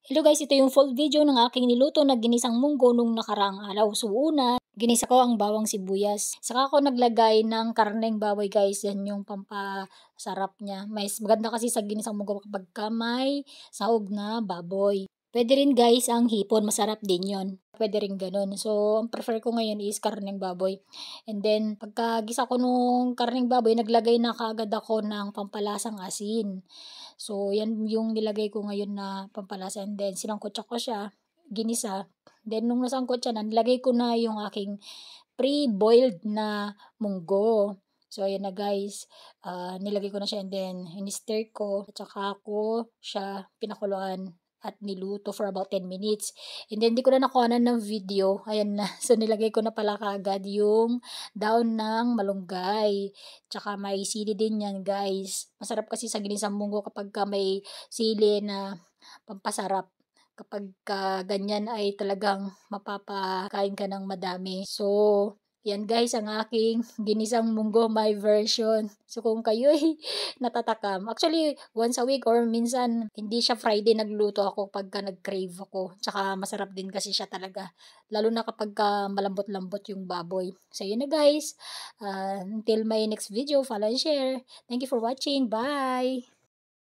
Hello guys, ito yung full video ng aking niluto na ginisang munggo nung nakaraang araw. So una, ginisa ko ang bawang sibuyas. Saka ako naglagay ng karneng baboy guys, yan yung pampasarap niya. Mas maganda kasi sa ginisang munggo kapag may sahog na baboy. Pwede rin guys ang hipon, masarap din yon. Pwede rin ganun. So, ang prefer ko ngayon is karneng baboy. And then, pagkagisa ko nung karneng baboy, naglagay na kaagad ako ng pampalasang asin. So, yan yung nilagay ko ngayon na pampalasa. And then, sinangkotsa ko siya, ginisa. Then, nung nasangkot siya na, nilagay ko na yung aking pre-boiled na munggo. So, ayan na guys. Nilagay ko na siya and then, in-stir ko. At saka ko siya pinakuluan at niluto for about 10 minutes. And then, di ko na nakuhanan ng video. Ayan na. So, nilagay ko na pala kaagad yung daon ng malunggay. Tsaka may sili din yan, guys. Masarap kasi sa ginisang munggo kapag may sili na pampasarap. Kapag ganyan ay talagang mapapakain ka ng madami. So, yan guys ang aking ginisang munggo, my version. So kung kayo'y natatakam, actually once a week or minsan hindi siya Friday nagluto ako pagka nag-crave ako. Tsaka masarap din kasi siya talaga. Lalo na kapag malambot-lambot yung baboy. So yun na guys. Until my next video, follow and share. Thank you for watching. Bye!